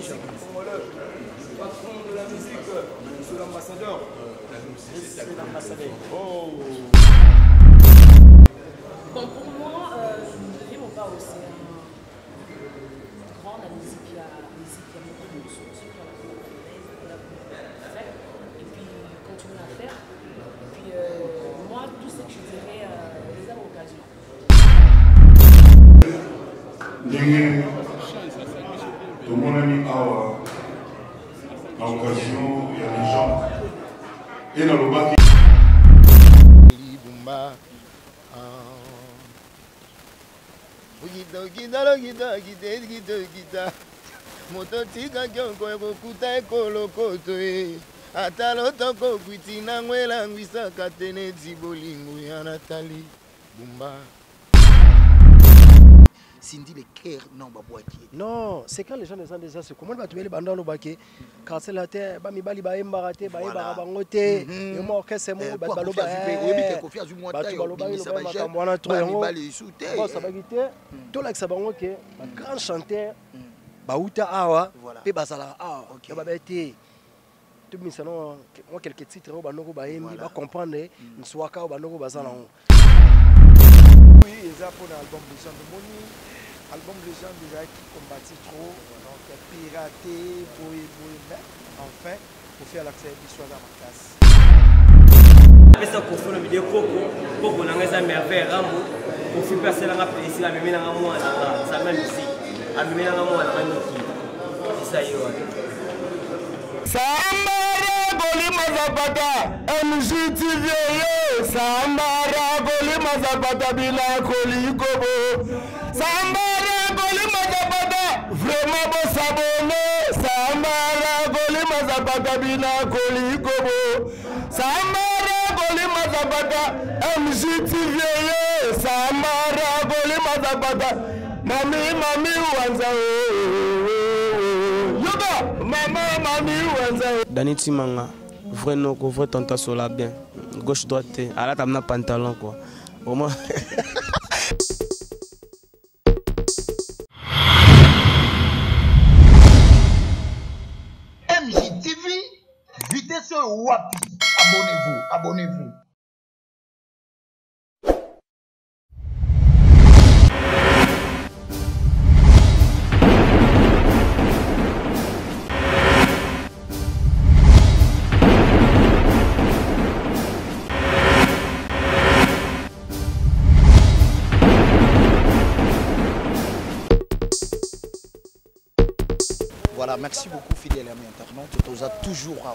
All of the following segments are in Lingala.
Patron de la musique, monsieur l'ambassadeur. C'est l'ambassadeur. Oh. Bon, pour moi, je mon pas aussi grand la musique, il y a beaucoup de choses sur la polonaise, et puis continuer à faire. Et puis moi, tout ce que je dirais, les à l'occasion. Tout le monde a mis à l'occasion, il y a des gens. Et dans le bac. Mototika kyonko kukuta ekolokoto atalotoko kwitina ngwela ngwisa katene tibolingo ya Nathalie Bumba. Cindy le cœur non boîtier. Non, c'est quand les gens descendent déjà, c'est comment tu veux les bandes au baquet. Quand c'est la terre, bah mi bali ba embarate, ba eba bangote, et moi orchestre moi ba balo ba. Ça va guiter. Tout là que ça bango que grand chanteur ba uta awa, pe basala awa. Ba bete. Tout mi salon moi quelques titres ba noko ba embi ba comprendre nswaka ba noko basala. Oui, ils ont pour l'album Légende de Moni. Album Légende déjà qui combattit trop, donc piraté, boy, enfin, pour faire l'accès du soir à ma classe. Mais ça pour faire une vidéo pour qu'on ait un merveille, pour faire passer la plaisir, à me mettre en moi, ça même ici, à me mettre en moi, c'est ça y est. Sambara Bolima Zapata, MJTV, Sambara Bolima Zapata, Bila Kolikobo, Sambara Bolima Zapata, vraiment beau s'abonner, Sambara Bolima Zapata, Bila Kolikobo, Sambara Bolima Zapata, MJTV, Sambara Bolima Zapata, Mami Wanza. Dani Timanga, vrai no, vrai tanta sur la bien. Gauche droite, à la table pantalon quoi. Au moins. MJTV, vitesse Wapi. Abonnez-vous. Voilà, merci beaucoup fidèles amis internautes. Nous avons toujours à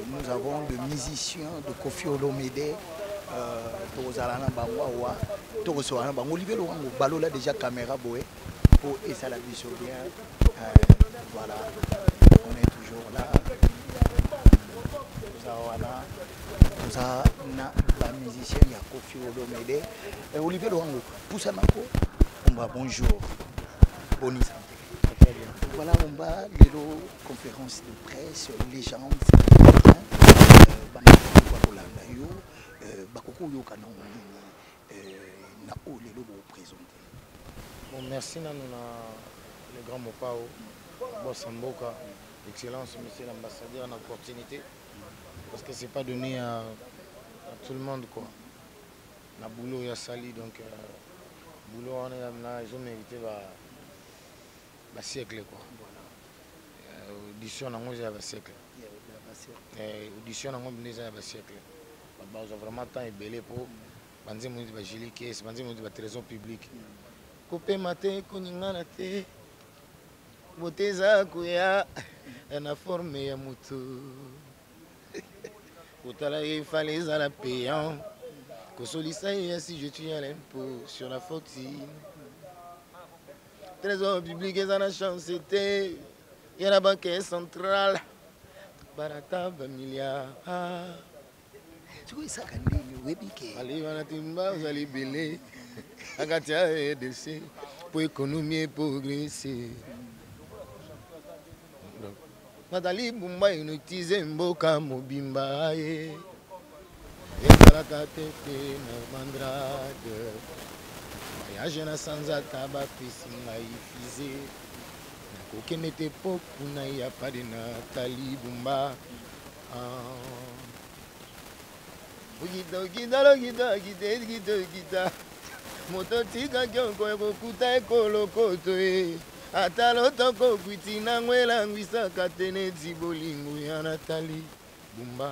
nous avons le musicien de Kofi Olomide. Olivier Laurent, ballon là déjà caméra boé pour et ça la vision bien. Voilà, on est toujours là. Nous avons la musicienne Kofi Olomide. Olivier Laurent, pousse à ma bonjour. Bonne santé. Voilà, on va les conférences de presse, légende, bon, merci à le grand Mopao, Bossamboka, excellence, monsieur l'ambassadeur, une opportunité. Parce que ce n'est pas donné à tout le monde. Quoi. Na boulot, il y a sali, donc boulot, ils ont mérité. Siècle quoi. Audition nango ya siècle. Audition nango bineza ya siècle. Ba vraiment temps ebelé pour banze mundi ba jili caisse, banze mundi ba trésor public. Kopé matin koningana te. Boteza kuya na forme ya mutu. Kotala il fallait à la payant. Kosolisa si je tue à l'impôt sur la fortune. Trésor public et la chance c'était il y a la banque centrale barata 20 milliards. Tu vois ça quand il est allez on a timba vous allez belé agatia et dessus pour économiser pour progresser. Nathalie Bumba inutilisé mboka mobimba et la tête na mandrade. age na sanza taba pesi ngai fize nakokende te po kuna ya pade na tali bumba Gita moto tika kyonko ekokuta ekolokoto ata lotoko kwiti na ngwela ngwisaka tene bolingo ya natali bumba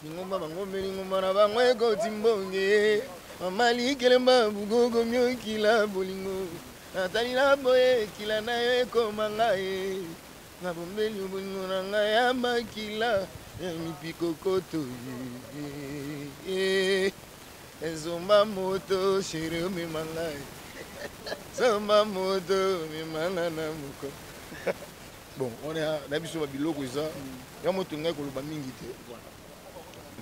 lingomba bangombe lingomba na bango ekoti mbonge mamali kelemba bugogo myokila bolingo natali na boye kila na yo ekoma ngai na bombeli bolingo na ngai ya makila ya mipikokoto Zomba moto chérie mi mangai Zomba moto mi manana muko. Bon, on est d'habitude à biloko ça. Ya moto ngai ko loba mingi te.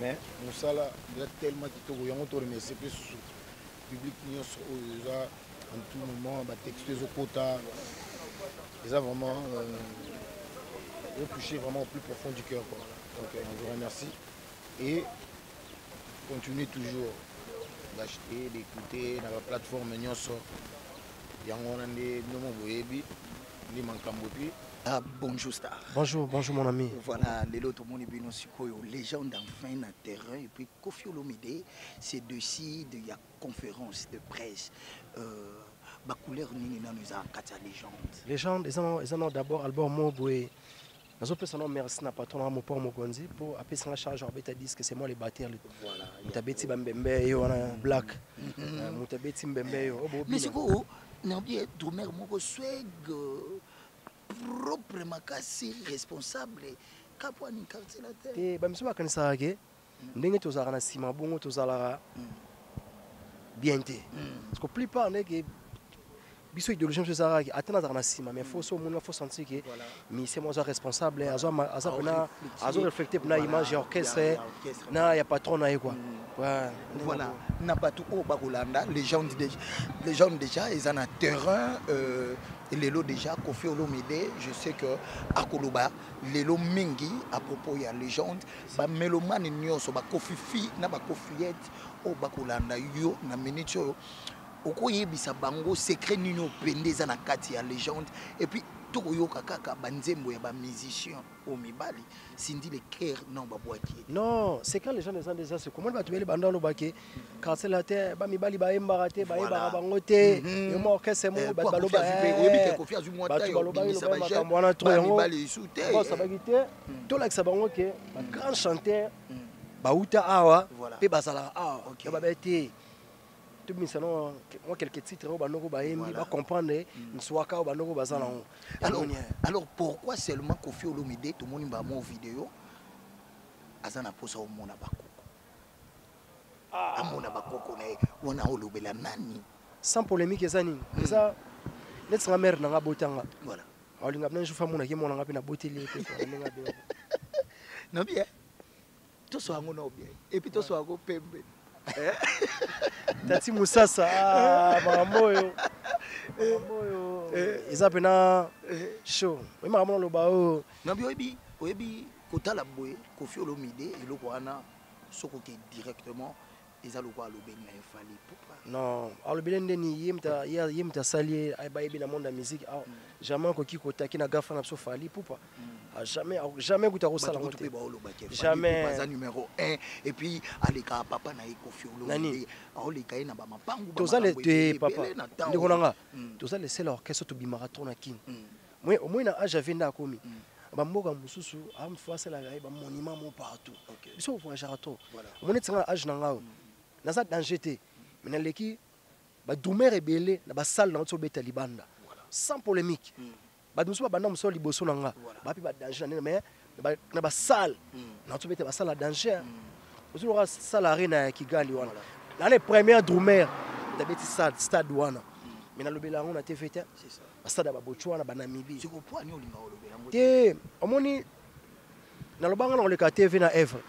Mais musala il tellement kitoko ya moto remercier plus public nyonso oza en tout moment ba texte zo kota. Ça vraiment touché vraiment au plus profond du cœur quoi. Donc on vous remercie et continuez toujours d'acheter, d'écouter dans la plateforme nyonso. Yango na ndé nomo boyebi ni mankambo pi. Ah, bonjour Star. Bonjour mon ami. Voilà, les autres mon bino sikoyo légende enfin na terrain et puis Koffi Olomide c'est dessus de la conférence de presse ba couleur nini na nous en kata légende. Légende ils ont d'abord album mo boye. Nazo pesa no merci na patron na mopo mokonzi pour apesa nga charge orbeta disque c'est moi les batteurs. Voilà. Mutabeti bambembe yo na black. Mutabeti mbembe yo. Mais siko na bien drummer moko swag propre makasi responsable kapo ni quartier la terre. Te ba miso bakanisa ke ndenge tozala na sima bongo tozala bien te. Parce que plupart nek biso idéologie monsieur Saraki atteindre dans la cime mais faut so faut sentir que mais c'est moi responsable azo réfléchir pour na image orchestre na ya patron na quoi voilà na batu o bakolanda les gens déjà ils en a terrain et les lots déjà Koffi Olomide je sais que akoloba les lots mingi à propos ya légende ba mélomane nyonso ba Koffi fi na ba Koffiette o bakolanda yo na minute okoyebisa bango secret nino pendeza na kati ya légende et puis tokoyoka kaka banzembo ya ba musicien au mibali sindi le cœur non ba boîtier non c'est quand les gens déjà c'est comment ba tubeli banda lo bake quand la terre ba mibali ba emba te ba eba bango te yo mo orchestre mo ba baloba oyebite Koffi azu mo ta yo bimisa ba jeune ba mibali isute bon ça va gite to like ça bango ke ba grand chanteur ba uta awa pe basala awa ba bete tout misano moi quelques titres au banoko ba yembi ba comprendre nswaka au banoko bazala alors pourquoi seulement Koffi Olomide tout monde ba mon vidéo azana posa au mona bakoko amona bakoko na wana olobela nani sans polémique ezani ça let's nga mère na botanga voilà olinga bna jofa mona ki mona ngapi na boteli pe ko ninga bien na bien to so ngo na bien et puis to so ngo pembe Tati Musasa mamoyo eza pena show mema mona loba o na bi oyebi kotala boye Koffi Olomide eloko wana soko ke directement eza lokwa lobeli na efali pourquoi non alobeli ndeni yemta sali ba yebi na monde de musique jamais ko ki kotaki na gafa na so fali pourquoi jamais goûter au salon jamais pas numéro 1 et puis aleka papa na Koffi Olomide aleka na ba mapangu ba tozale te papa ndiko nanga tozale c'est l'orchestre to bi marathon na king moi au moins na âge avenda komi ba mboka mususu am face la ba monument mo partout biso pour jarato au moins tsinga âge na ngao na za danger te mais na leki ba drummer rebelle na ba salle na to beta libanda sans polémique ba musuba banda muso liboso na nga ba pi ba danger na mais na ba salle na to beta ba salle danger aussi le salle arena Kigali wana l'année première drummer da beti stade wana mais na lobela ngona te fete c'est ça ba stade ba Botswana ba Namibie c'est ko poani olinga olobela ngo te omoni na lobanga na le ka TV na Evre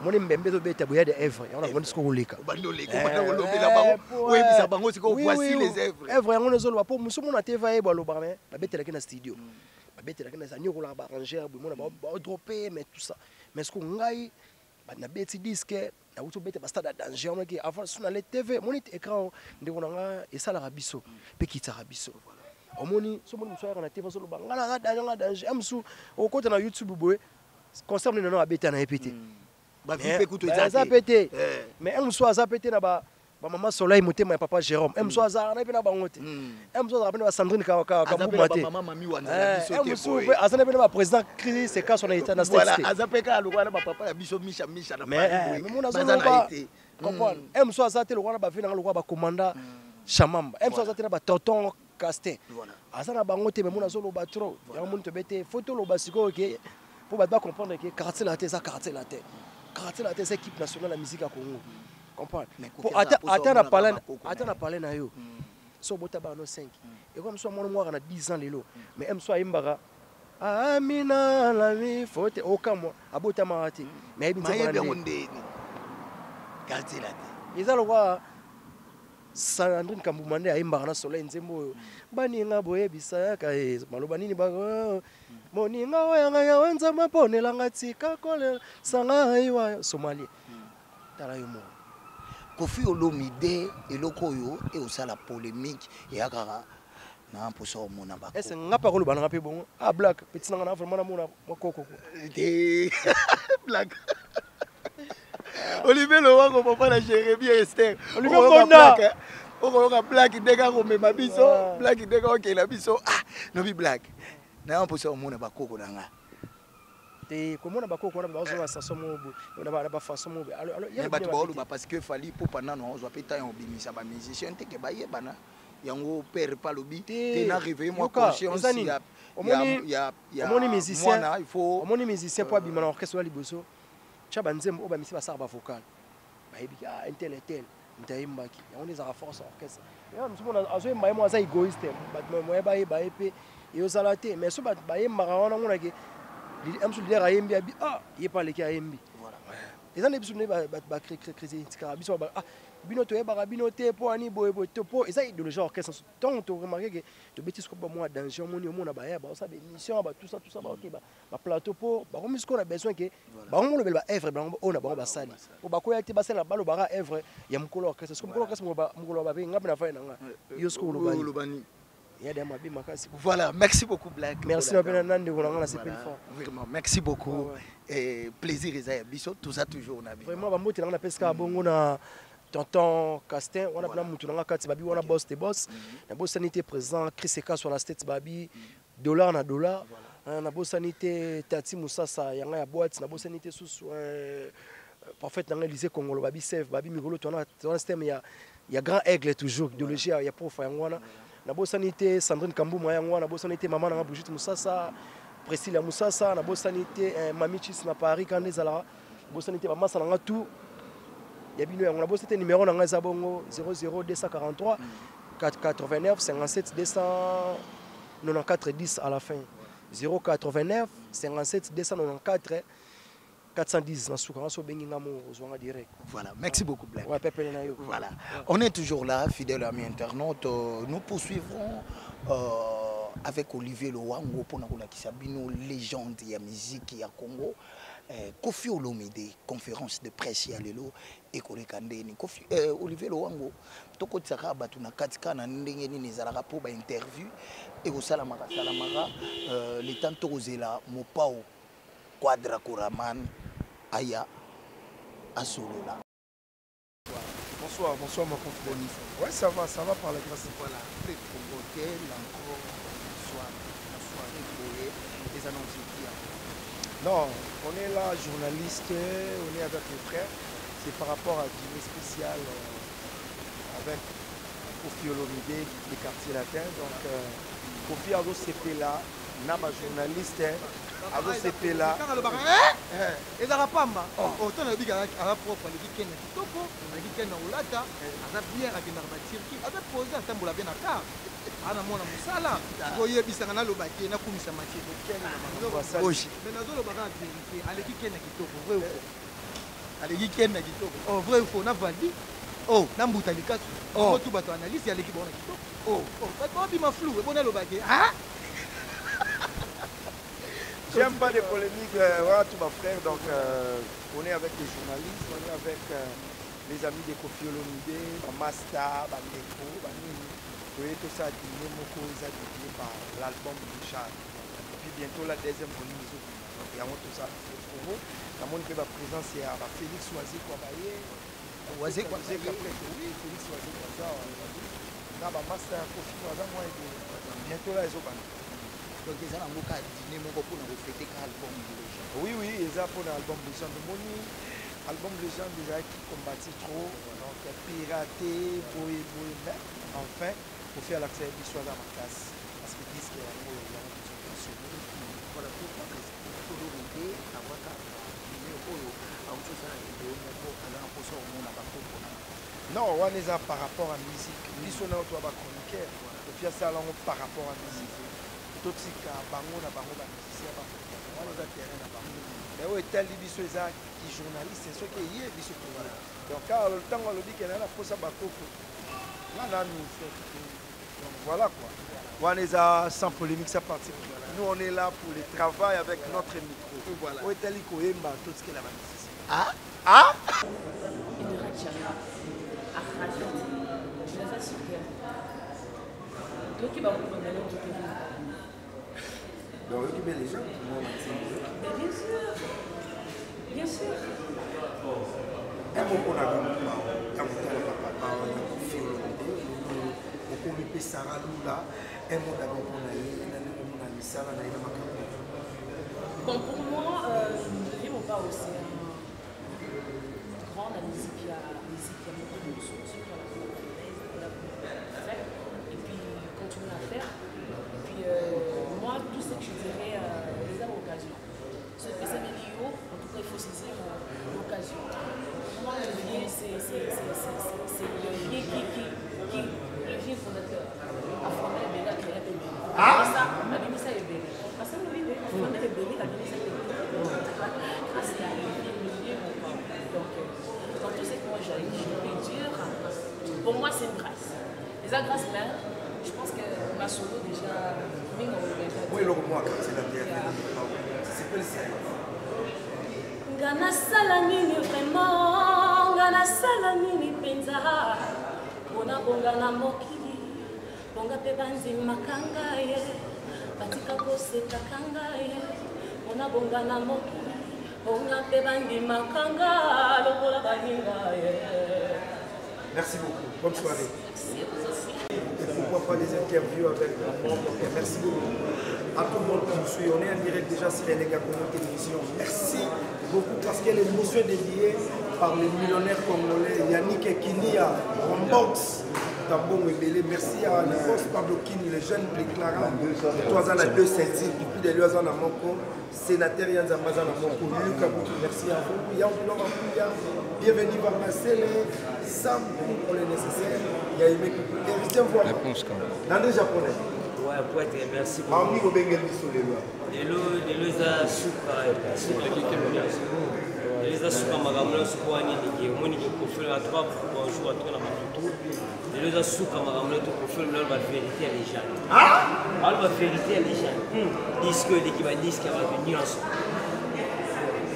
moni mbembe to beta boya de Evre yana ngoni siko koleka bandoleka bana olobela bango oyebisa bango siko voici les Evres Evre yango nezo loba po musumu na TV ba loba mais ba betela na studio ba betela na sa nyoko la ba arranger bo mona ba dropper mais tout ça mais siko ngai ba na beti disque na wuto bete basta da danger on ki avant sur la TV moni écran ndeko nanga esala biso pe kitaka biso omoni so moni muso na TV so lo bangala na danger amsu okota na YouTube boye concerne non abeta na epete ba vipe kuto za pété mais amsu aza pété na ba maman Soleil motema ya papa Jérôme amsu aza na pe na bangote amsu aza na Sandrine ka bumate maman mami wanza biso te amsu pe aza na pe na président Chris c'est quand son état na state voilà aza pe ka lokwa na papa ya biso misha na mais mon azo ba comprendre amsu aza te lokwa na ba vina lokwa ba commandant Chamamba amsu aza te na ba tonton Casté aza na bangote mais mon azo lo ba trop ya mon te bete photo lo ba siko ke pour ba comprendre que quartier la tête ça quartier la tête c'est équipe nationale de musique à Congo comprendre pour attendre parler na yo so bota ba no 5 et comme so mon moi na 10 ans lelo mais aime so imbara amina la mi faute aucun moi abota marati mais bien quartier la tête ils allent voir Sandrine Kambumande aimbara na Soleil nzembo baninga boye bisaya ka maloba nini ba moninga oyanga ya wenza maponela ngatika kole sanga iwa Somalie tala yo mo Koffi Olomide eloko oyo e osala polémique et akara na mposo mona ba est-ce ngapa ko lobana ngape bongo ah black petit nanga na vraiment na mona makoko de black Olivier Lowango papa na Jérémy Esther Olivier Bonda okoka black ndeka ko mema biso black ndeka okela biso ah no bi black na mposo mona ba koko nanga te komona bakoko wana bazo sa somo na ba façon mo alors ya ba tolo ba parce que fali po pendant no zo peta en bimisa ba musicien te ke ba yebana yango père pas lobi te na réveiller moi conscience ya omoni musicien il faut omoni musicien pour abima na orchestre wa liboso cha banzembo ba misi ba sar ba vocal ba yebi ah intellectuel mtaimbaki on les a force orchestre ya msumona azo mbaye mo aza égoïste ba ba epe yo salate mais so ba yemba wana ngona ke am sur leader ayembi abi ah il pas les qui ayembi voilà les années biso ne ba créer tika biso ba ah bino to yeba bino te po ani boye to po eza idéologie orchestre donc to remarquer que to betis ko ba moi danger moni mo na ba ya ba ça ba émission ba tout ça ba OK ba plateau po ba comme ce qu'on a besoin que ba on le ba œuvre ba on a ba sali po ba ko ya te ba sala ba lo ba œuvre ya mkolo orchestre comme mkolo orchestre mo ba mkolo ba ngapi na fa na nga yo sko lo bani. Voilà, merci beaucoup Black. Merci vraiment, merci beaucoup. Et plaisir Biso, tout ça toujours on a vu. Vraiment bamote na pesca bongo na tonton Castin, on a plein mutu na kati babi on a boss te boss. Na boss sanité présent, Chris Eka sur la state babi dollar na dollar. Na boss sanité Tati Moussasa yanga ya boîte, na boss sanité sous parfait na Élysée Congolo babi save babi migolo tona système il y a grand aigle toujours idéologie ya prof yangwana. Na bosanité Sandrine Kambuma yango na bosanité maman na Brigitte Moussasa Priscilla Moussasa na bosanité Mami Chis na Paris quand les ala bosanité maman salanga tout ya bino yango na bosanité numéro na ngaza bongo 00243 489 57 294 10 à la fin 089 57 294 410 na souka so bengi ngamo ozwanga direct. Voilà, merci beaucoup Black. Ouais, pepe na yo. Voilà. On est toujours là, fidèles amis internautes. Nous poursuivrons avec Olivier Lowango pour la Kisabino, légende de la musique ya Congo. Koffi Olomide, conférence de presse ya lelo ekole kandeni. Koffi Olivier Lowango, toko tsaka batu na katika na ndenge ni nezalaka po ba interview et au salamaka le temps tozela mopao Quadra Kouraman Aya Asolola. Bonsoir ma confrère. Ouais, ça va par la grâce. Voilà, très convoqué, l'encore, la soirée boyée, les annonces ici. Non, on est là, journaliste, on est avec les frères. C'est par rapport à dîner spécial avec Koffi Olomide, des quartiers latins. Donc, Koffi Ado CP là, Nama journaliste. Ado CP là. Et ça va pas mal. Autant on dit qu'à la propre, on dit qu'il y a un topo, on dit qu'il y a un olata, on a bien avec une armature qui avait posé un tambour bien à car. On a mon amusala. Vous voyez, il y a un lobaki, on a comme ça matière. Mais nous allons voir vérifier. Allez, qui est qui topo, vrai ou faux? Allez, qui est qui topo? Oh, vrai ou faux? On a validé. Oh, n'ambouta les quatre. Oh, tout bateau analyse, il y a l'équipe qui topo. Oh, pas de flou. Et bon, on a lobaki. Ah? J'aime pas des polémiques, voilà tous mes frères, donc on est avec les journalistes, on est avec les amis de Kofi Olomide, Masta, Bandeko, Banini. Vous voyez tout ça, dîner, Moko, ils ont dédié par l'album de Charles. Et puis bientôt la deuxième volume, il y a tout ça pour vous. La monde qui va présence, il y a Félix Oisé Kouabaye. Oisé Kouabaye, oui, Félix Oisé Kouabaye. Là, Masta, Kofi, moi, bientôt là, ils ont banni. Donc ils ont un mot à dîner, Moko pour nous fêter l'album de Légende. Oui, ils ont pour l'album de Légende. Album Légende déjà qui combattit trop, donc piraté, boy, mais enfin, pour faire l'accès du soir à ma classe. Parce que disent qu'il y a un mot, il y a un peu de fonctionner. Voilà, pourquoi est-ce qu'il faut l'aider à voir qu'à non, on est par rapport à la musique. Nous sommes chroniqueurs. Et puis ça, par rapport à la musique. Tout ce qui est bango, musicien, on est terrain à bango. Mais où est tel biso qui journaliste, c'est ce qui est biso pour moi. Donc quand le temps on le dit qu'il y a la fausse à Bakoko, là donc voilà quoi. On est sans polémique, ça partit. Nous on est là pour le travail avec notre micro. Voilà. Où est tel qui est tout ce qui est la musicien. Ah ah. Donc il va vous donner l'autre côté. Donc il met les gens. Bien sûr. Bien sûr. Un mot qu'on a vu, quand vous avez papa, on a fait le on peut Sarah Lula, un mot d'abord qu'on a eu, on a mis ça là, bon, pour moi, je ne pas aussi grande la musique, il y a beaucoup de choses, surtout la congolaise, et puis continuer à faire. Et puis moi, tout ce que je dirais, les occasions. Ce que c'est milieu, en tout cas, il faut saisir l'occasion. Moi, le vieux, c'est le vieux le vieux fondateur. A fondé le Béla qui a été bébé. Ça, la Bimisa est bébé. Parce que oui, a fondé le bébé, la Bimisa est bébé. Grâce à le vieux, mon papa. Donc, dans tout ce que moi j'ai dire, pour moi, c'est une grâce. Les grâces mères, je pense que ma solo déjà, oui, le moi, c'est la dernière. C'est quoi le sérieux? Ngana salamini vraiment, ngana salamini penza. Bona bongana mokili, bonga pe banzi makanga ye. Batika kose takanga ye. Bona bongana mokili, bonga pe banzi makanga, lokola baninga ye. Merci beaucoup. Bonne soirée. Et pourquoi pas des interviews avec le monde. Merci beaucoup. À tout le monde qui nous suit, on est en direct déjà sur les Gakono Télévision. Merci beaucoup parce que l'émission est dédiée par le millionnaire congolais Yannick Kinia, Rombox, Tambon Ebele. Merci à l'Écosse Pablo Kini, le jeune déclarant. Toi, en as deux ceintures, depuis des lieux en Amoko, sénateur Yann Zamazan Amoko, Lucas Boutou, merci à vous. Bienvenue à Marcel, Sam pour le nécessaire. Il y a aimé que vous réponse quand même. Dans le japonais. Ouais, pour être merci beaucoup. Deloza suka Deloza suka magamula sukwani niki moni ki kofela trois bonjour à toi na matutu Deloza suka magamula to kofela la vérité à les gens. Ah, la vérité à les gens. Disque qui va disque avec une nuance.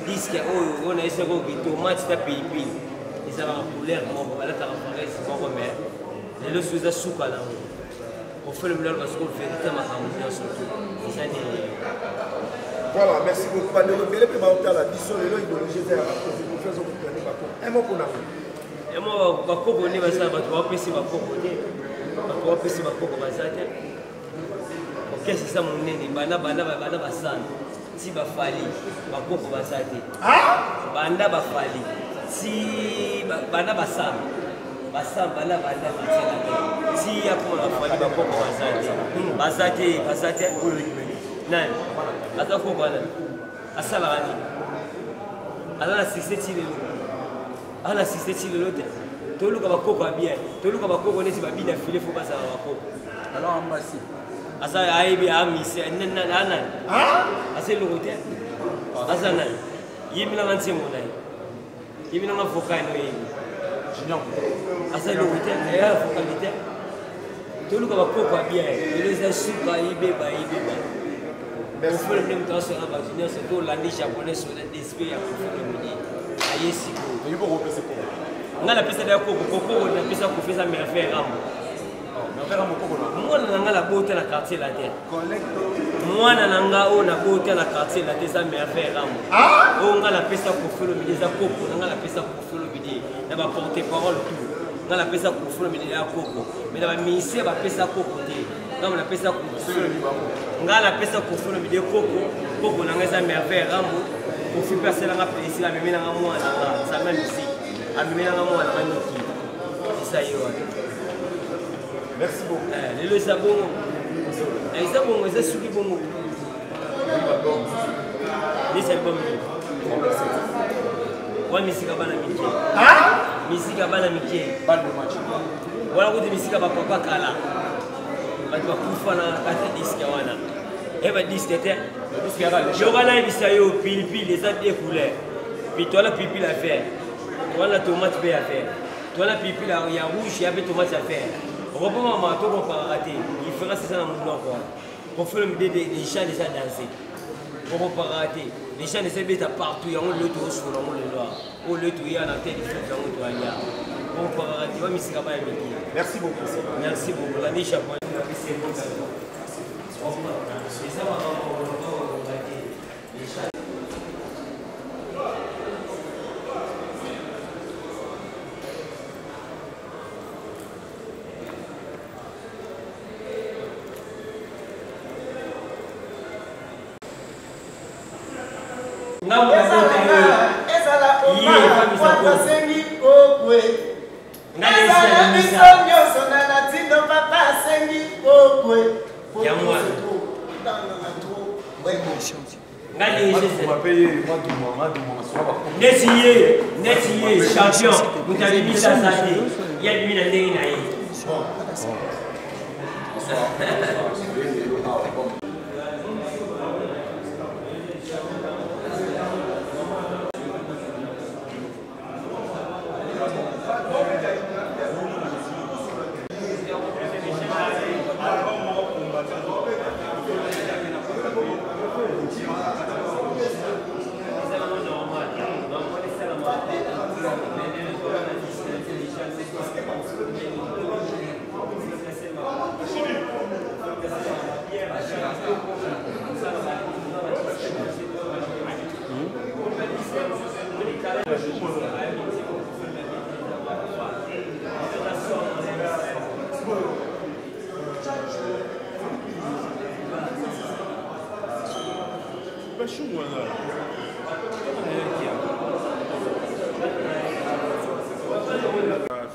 Disque oh on a essayé de tomate ta pilipili. Ils avaient un couleur mon voilà ta référence mon mère. Deloza suka là. On fait le meilleur parce qu'on fait des thèmes à la surtout. Voilà, merci beaucoup. Pas de rebeller, mais on a la vision de l'idéologie de la confiance au gouvernement. Un mot pour nous. Et moi, je vais vous dire que je vais vous dire que c'est ça mon nez. Bana basana. Si bafali, bakoko basate. Banda bafali. Si bana basana. Bana si après la famille va pas basate nan ata ko bana asala gani ala 67 lelo ala 67 lelo to luka bakoko bien to luka bakoko nesi babina file fo basa bakoko alors ambasi asa aibi amisi nan asa le hotel asa nan yimina nganse monai yimina ngafokano yi asa le hotel ya focalité tout le monde bien les suka ibeba Kofi Olomide moto asala bato nyonso to olandi japonais soda d'esprit ya Kofi Olomide aye sikoyo nga napesa da kokoko napesa Kofi eza merveille rambo mwana na nga nabota na quartier la te mwana na nga oyo nabota na quartier la te eza merveille rambo oyo nga napesa Kofi Olomide eza koko na nga napesa Kofi Olomide na baporte parole tout nga napesa Kofi Olomide ya koko mais na baministère bapesa koko te nga napesa nga napesa Kofi Olomide koko na nga eza merveille rambo Kofi mpe asalanga plaisir amemi nanga mwana nga salma musique amemi nanga mwana maniki eza ye wana. Merci beaucoup. Lelo eza bongo eza bongo eza suki bongo lisa album wa misika bana mike misika bana mike wala kuti misika bapapa kala bato bakufa na kati diske wana eba diske te yokana ebisa yo pilipili eza de couleur puis toala pilipili à faire toala tomate mpe à faire toala pilipili ya rouge ya mpe tomate à faire reprends ma to comparera te il fera ça dans mon nom quoi pour faire des gens déjà danser pour comparer te les gens essaient d'être partout y a on le tout sur le noir au le tout y a la tête du fait dans le toit là pour comparer te va misika ba miki. Merci beaucoup la niche point c'est bon ça c'est ça va Netiye champion mutali misa sadi ya bimina ndenge na ye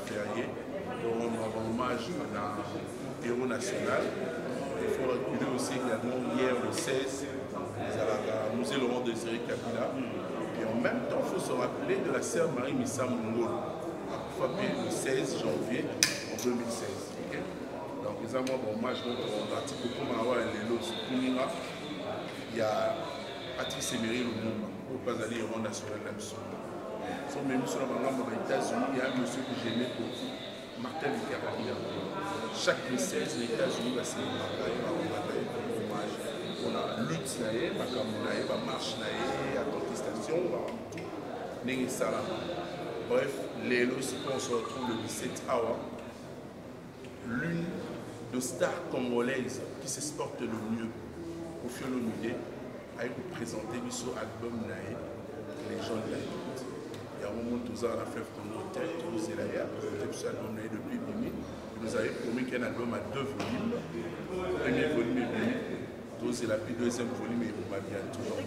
férié pour rendre hommage à un héros national. Il faut reculer aussi également hier le 16 à musée Laurent Désiré Kabila. Et en même temps, il faut se rappeler de la sœur Marie Missa Mongolo, le 16 janvier en 2016. Okay? Donc, les amours hommage à l'article Komawa et les lots il y a Patrice Emery Lumumba, au pas aller au rang national absolu. Son même sur les États-Unis, il y a un monsieur que j'aimais beaucoup, Martin Luther King. Chaque 16, les États-Unis va se hommage. On a lutte, la marche, la contestation, bref, les lots, on se retrouve le 17 août. L'une de stars congolaises qui se porte le mieux, Kofi Olomide, a présenté son album Naé, Les gens de la lutte. Il y a un moment où on a fait Congo Tête, c'est là, il a présenté son album Naé depuis 2000. Il nous avait promis qu'un album a 2 volumes. Premier volume est venu, c'est la deuxième volume et va bien toujours.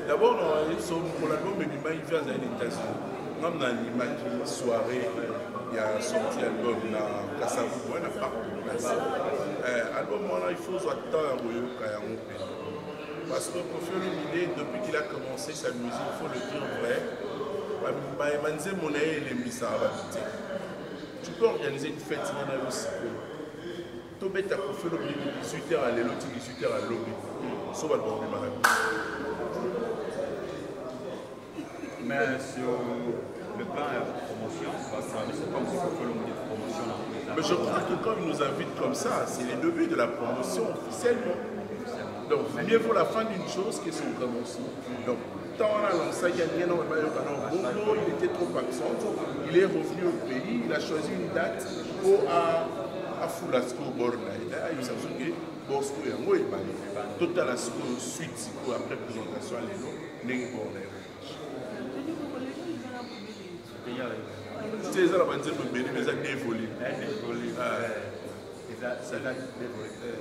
D'abord, pour l'album, il vient aux États-Unis. Même dans l'image soirée, il y a un sorti album dans Kassavou, il y a partout. Album, il faut attendre parce que Kofi Olomide, depuis qu'il a commencé sa musique, il faut le dire vrai, tu peux organiser une fête, il y en a aussi. Tu peux faire Kofi Olomide de 18h à l'éloti, 18h à l'obé. Ça va le bon malade. Mais sur le plan de promotion, c'est comme si Kofi Olomide de promotion dans les Mais je crois que quand il nous invite comme ça, c'est le début de la promotion officiellement. Donc, mieux vaut la fin d'une chose que son commencement. Donc, tant on a lancé, il était trop absent, il est revenu au pays, il a choisi une date pour à Foulasco Borna. Il a eu ça, Bosco et Ango et Bali. Total à suite, après présentation à l'élo, n'est pas borné. C'est ça la bande de Béni, mais ça dévolé.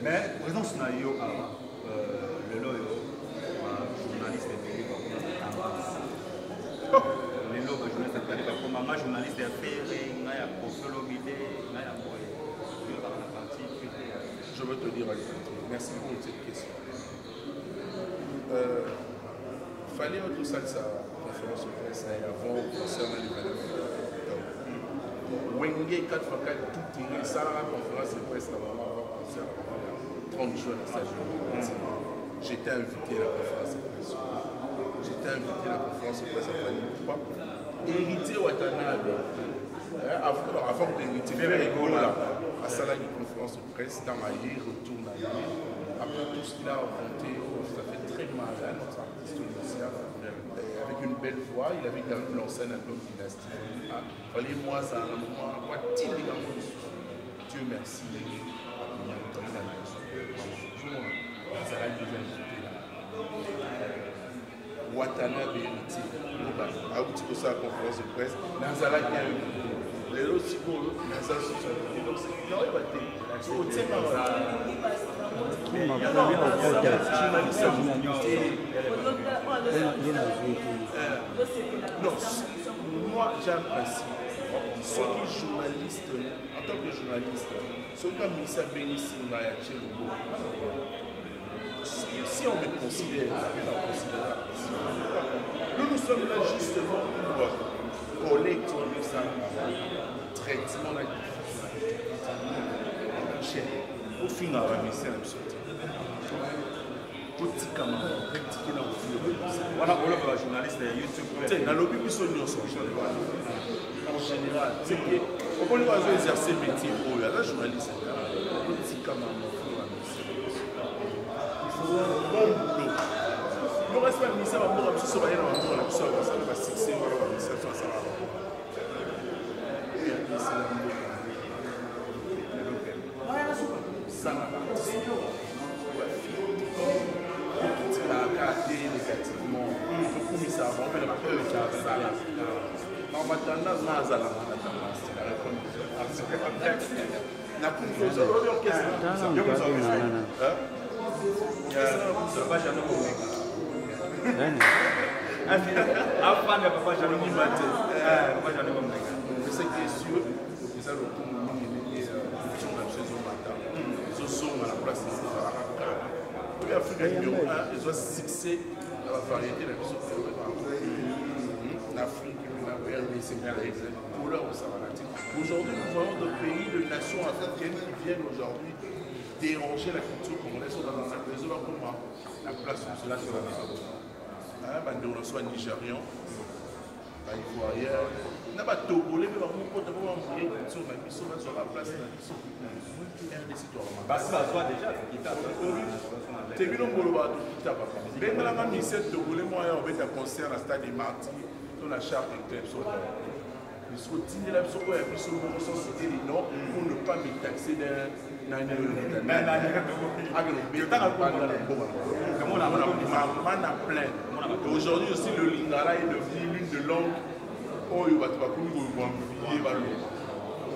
Mais, présence na yo le loyo, journaliste télé, le loyo journaliste télé, comme maman journaliste de faire, na ya profilo bidé, na ya boy. Je veux te dire, merci beaucoup de cette question. Fallait tout ça, sa conférence de presse avant concernant les valeurs. Wenge 4x4, tout tiré, ça la conférence de presse avant concernant 30 jours à sa journée. J'étais invité à la conférence de presse. J'étais invité à la conférence de presse à Fanny 3. Héritier Watanabe, avant d'héritier, faire rigolo là, à Salah une conférence de presse, Tamaï retourne à lui. Après tout ce qu'il a raconté, ça fait très mal à notre artiste initial. Avec une belle voix, il avait quand même lancé un album dynastique. Fallait moi, ça a un moment, quoi, Dieu merci. Watanabe héritier, a outil pour sa conférence de presse, Nazala qui a eu les autres psychologues, Nazala sur son côté. Donc c'est non, il va être. Au thème, non, moi j'ai un principe. Ceux qui journalistes, en tant que journaliste, ceux qui ont mis ça bénissent dans la si on me considère, nous sommes là justement pour collecter ça, traitement la au final, on va mettre ça petit camarade, petit qui n'a pas voilà, on a journaliste YouTube. Dans le but, en général, c'est que on va exercer le métier pour eux. La journaliste, petit camarade. Bon boulot. Le reste du ministère va nous rappeler sur la ça va fixer ça va négativement. Ça va faire la peur qu'il y a ça. En attendant, la ils doivent se fixer dans la variété de la mission l'Afrique, la RDC, aujourd'hui, nous voyons d'autres pays, de nations africaines qui viennent aujourd'hui déranger la culture congolaise dans un réseau comme la place où cela sur la maison. On soit nigérian, ivoirien, on n'a pas togolais, mais on va envoyer une culture sur la place de la mission. RDC, parce que toi déjà, c'est vu le Goloba de Kita Papa. Dès que la ministère de Togolais, moi, on va être à concert à la stade des Martyrs, dans la charte de club. Il faut dîner là, il faut citer les noms pour ne pas me taxer d'un. Aujourd'hui aussi, le Lingala est devenu l'une des langues. Oh, il va te voir comme il va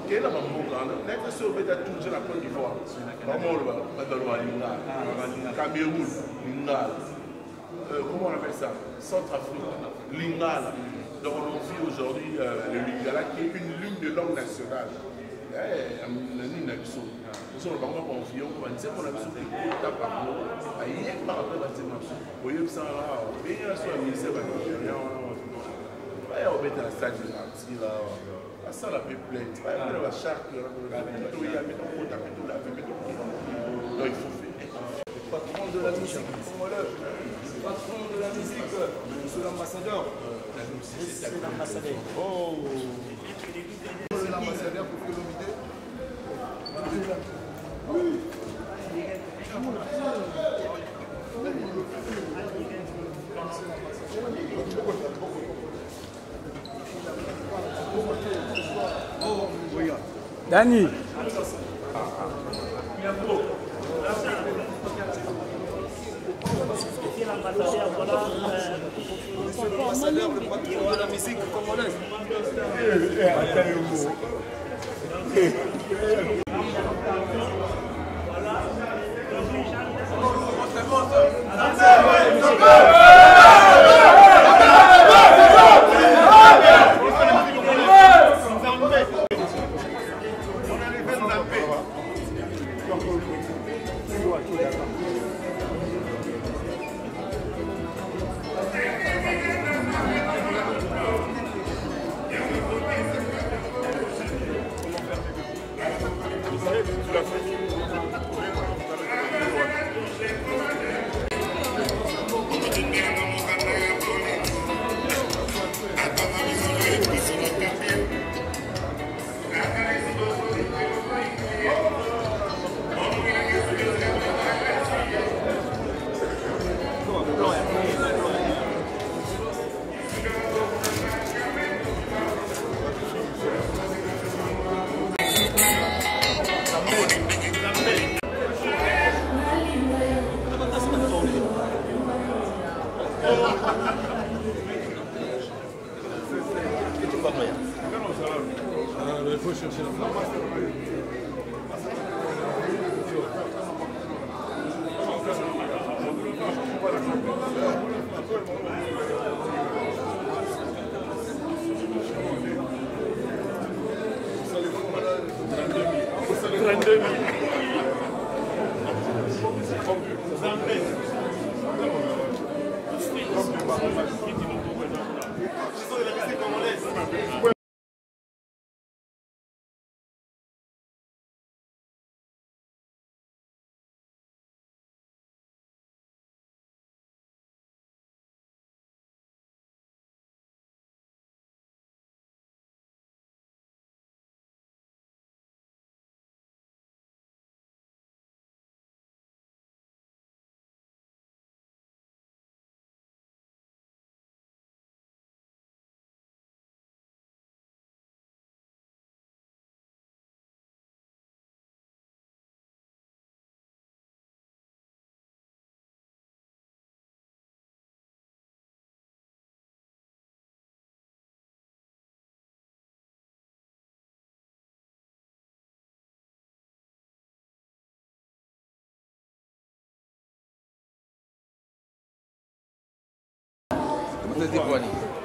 quel est le moment quand on est sur le tout la Côte d'Ivoire, Cameroun, Lingala, comment on appelle ça, Centrafrique, Lingala. Donc on vit aujourd'hui le Lingala qui est une ligne de langue nationale. Nous sommes vraiment confiants, on va dire qu'on a besoin de quotas par mois. Il y a un rapport à ces marchés. Vous voyez ça là, on vient sur le ministère de l'Intérieur, on met dans la salle de l'artiste là. Ça la peut plaire. Tu vas la charte, il y a un quota, donc il faut faire. Patron de la musique, patron de la musique, monsieur l'ambassadeur. C'est l'ambassadeur. Oh, c'est l'ambassadeur pour Colombier. Dani. L'ambassadeur de la musique congolaise.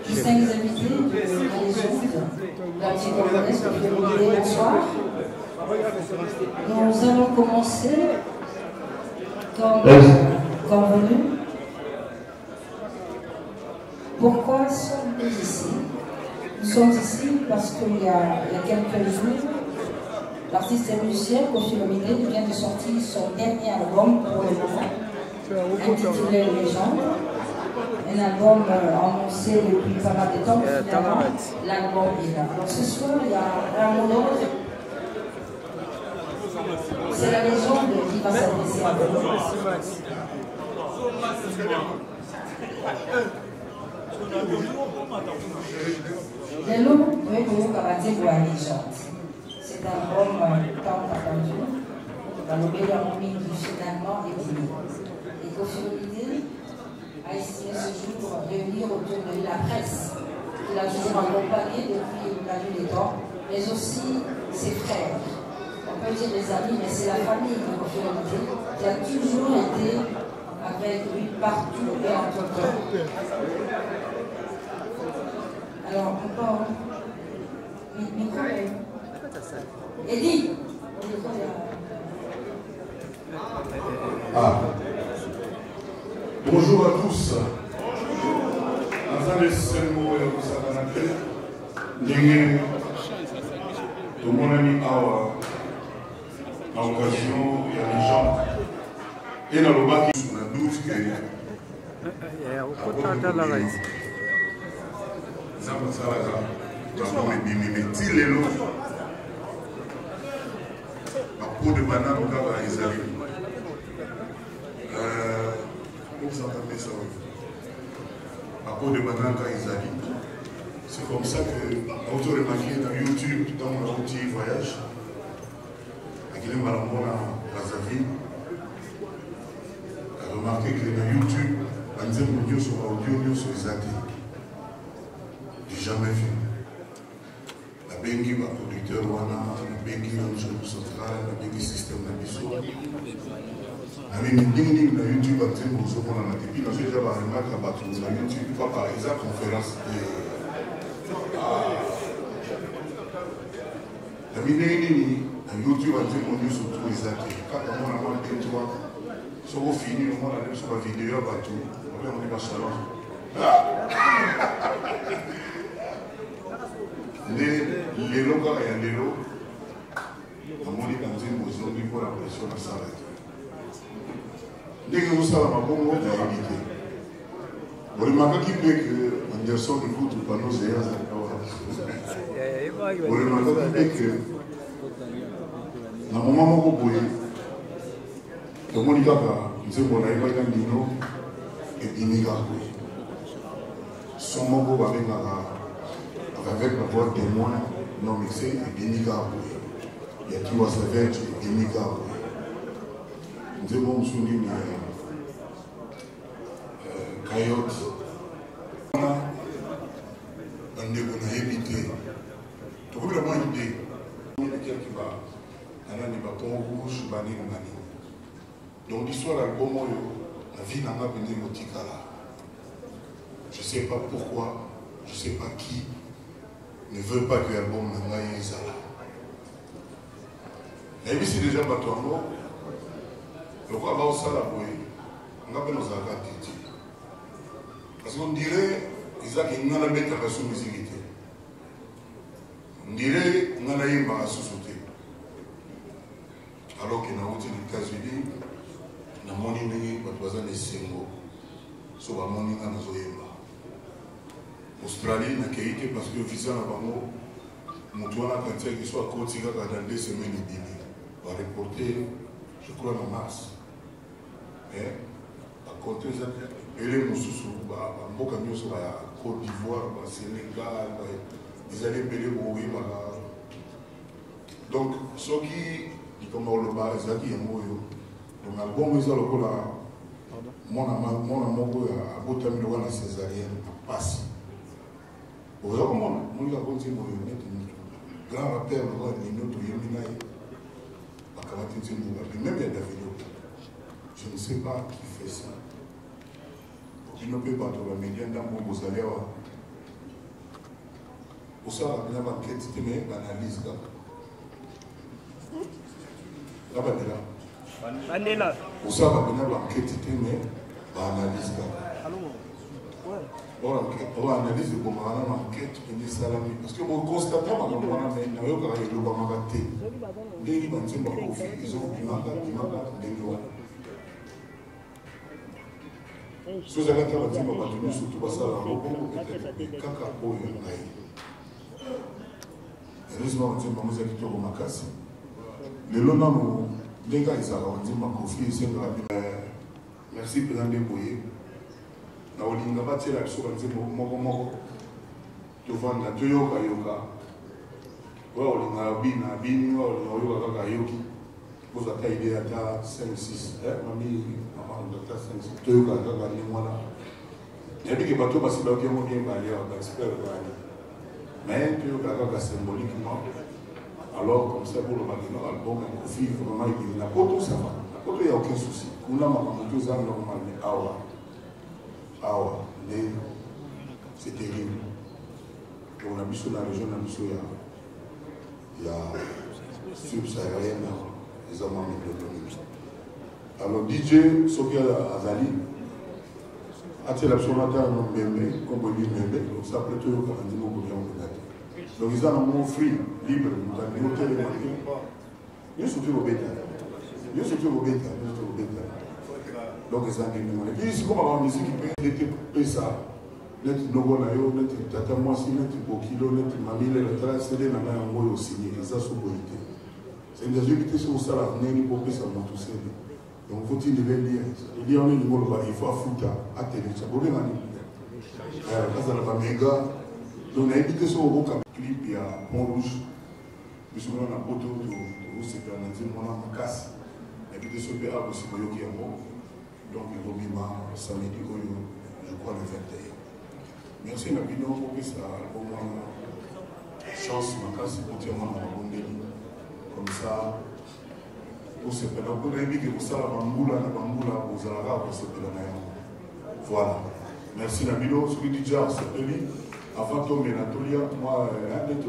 Distingués invités de la légende, la petite congolaise qui fait l'idée bonsoir. Nous allons commencer comme convenu. Pourquoi sommes-nous ici? Nous sommes ici parce qu'il y a quelques jours, l'artiste et musicien Koffi Olomide vient de sortir son dernier album pour le moment, intitulé Légende. Un album annoncé depuis pas mal de temps, finalement, l'album est là. Alors ce soir, il y a un monologue. C'est la légende qui va s'adresser à vous. Le loup, oui, vous camarades pour la légende. C'est un album tant attendu. Dans le meilleur moment qui finalement est venu. Et Koffi Olomide a estimé ce jour réunir autour de la presse qu'il a toujours accompagné depuis la nuit des temps, mais aussi ses frères. On peut dire les amis, mais c'est la famille de Koffi Olomide qui a toujours été avec lui partout et en tout temps. Alors, encore, micro, Eddie, bonjour à tous. Avant de ce mot, vous savez, tout mon ami Awa, à l'occasion, il y a des gens. Et dans le bac, on a 12 qui peau de banane au cas où ils arrivent. Vous entendez ça? À peau de banane quand ils arrivent. C'est comme ça que, quand vous remarquez dans YouTube, dans mon petit voyage, avec les malamons à Brazzaville, remarqué que dans YouTube, on dit que sur audio, sur les athées. J'ai jamais vu. La bengi, ma producteur, la bengi, la centrale, la bengi système de biso. La bengi, na YouTube, on dit que vous avez depuis, j'ai déjà remarqué la YouTube, par exemple, conférence de. La bengi, na YouTube, on dit que vous sur tous les athées. Quand on a un peu de toi, si on finit, on a sur la vidéo, on va tout. On dit que salon. Les locaux et les lots, on m'a dit que nous avons dit pour la pression à Salat. Dès que vous savez, on a évité. Vous remarquez qu'il peut que Anderson écoute ou pas nos séances. Vous remarquez que dans le moment où vous pouvez, le monde dit que nous avons dit et Biniga. Son mot avec la voix témoin non mixée et Biniga. Il y a qui va se faire et Biniga. Nous avons souligné Coyote. On a évité. Tu peux vraiment éviter. Il y a quelqu'un qui va. Il y a un pont rouge, Bani. Donc l'histoire de l'album, la vie n'a pas venu Motikala. Je ne sais pas pourquoi, je ne sais pas qui ne veut pas que l'album n'a pas été là. Mais c'est déjà pas toi, non? Le quoi va au salaboué, on a besoin de nos activités. Parce qu'on dirait, Isaac, il n'a pas mis la musique. On dirait, on a eu ma société. Alors qu'il y a aux États-Unis, na moni ndenge bato baza na esengo so bamoni nga nazoyemba Australie nakei te parce que visa na bango moto wana katiaki so akoti kaka dans 2 semaines ebimi bareporte je crois na mars bakonte eza ele mosusu bamboka nyonso baya Côte d'Ivoire basénégal ezali ebele bokoyebaka donc soki likambo oloba ezalaki yango oyo. Donc l'album est là pour la mon amour à Botami de la césarienne à passe. Vous avez comment mon gars continue mon grand rappeur le roi de notre Yemina à Kamatin même il y a des vidéos. Je ne sais pas qui fait ça. Qui ne peut pas trouver les médias dans mon Bosaléa. Pour ça, il y a une enquête, mais une analyse. Là, Bandela. Pour ça, on a une enquête, mais on analyse. On analyse comment on a une enquête, parce que vous constatez que on a une merci président Boye. Na olinga batela biso banzembo moko tovanda toyoka yoka wa olinga bina bini wa olinga yoka kaka yoki boza ta idée ata 5-6 mami mama ata 5-6 toyoka kaka ni mwana yabiki bato basiba ke mo bien balia ba expert bani mais toyoka kaka symboliquement alors comme ça pour le magasin album un conflit vraiment il n'a pas tout ça va il n'y a aucun souci on a maman tous ça normal mais c'est terrible. On a mis sur la région, on a mis sur la subsaharienne, les amants de alors DJ, Sophia Azali, a-t-il absolument un bébé, comme on dit bébé, donc ça peut être quand on dit mon gouvernement. Donc ils ont un mot free, libre, nous avons noté les marques. Nous sommes au bétail. Nous sommes au bétail. Donc ils ont des mots. Et puis c'est comme avoir musique qui peut ça. Net nogo na yo, net tata mwasi, net bokilo, net mamile, le tra CD na na yango yo signé. Ça sous bonité. C'est une des activités sur ça là, n'est ni pour ça mon tout seul. Donc faut-il les lire. Il y a un niveau il faut foutre à télé. Ça peut bien aller. Quand ça va méga, Donc, on a évité ce au clip, il y a Pont Rouge. Puis souvent, on a Poto, c'est qu'on a dit, on a ma casse. Et puis, ce pays a aussi qui est mort. Donc, il y a samedi, je crois, le 21. Merci, Nabino, pour que ça au moins chance, ma casse, pour dire, on a un bon délit. Comme ça, pour se faire. Donc, on a dit que pour ça, la bamboula, vous allez pour se faire. Voilà. Merci, Nabino. Celui du Djar, c'est Peli. Avant Tom et Natolia, moi, un des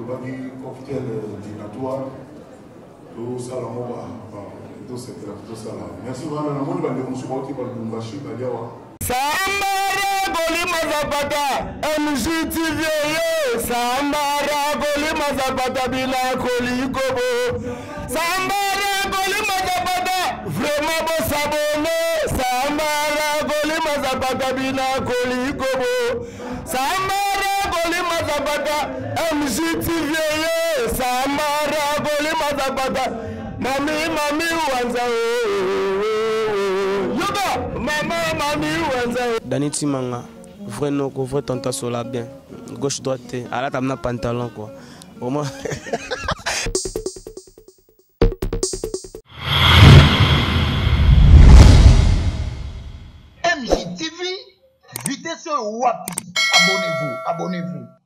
cocktail dînatoire, tout ça, la mort, tout ça. Merci, vraiment. La mode va dire, on se voit qui va le Mbashi, va dire, Samara Golima Zapata, MJTV, Samara Golima Zapata, Bila Kolikobo, Samara Golima Zapata, vraiment bon s'abonner, Samara Golima Zapata, Bila Kolikobo, Samara Golima Zapata, MJTV, Samara Golima Zapata, Mami Wanza, Dani Timanga, vrai no, vrai tanta sola bien. Gauche droite, à la table pantalon quoi. Au moins. MJTV, vitesse wapi. Abonnez-vous.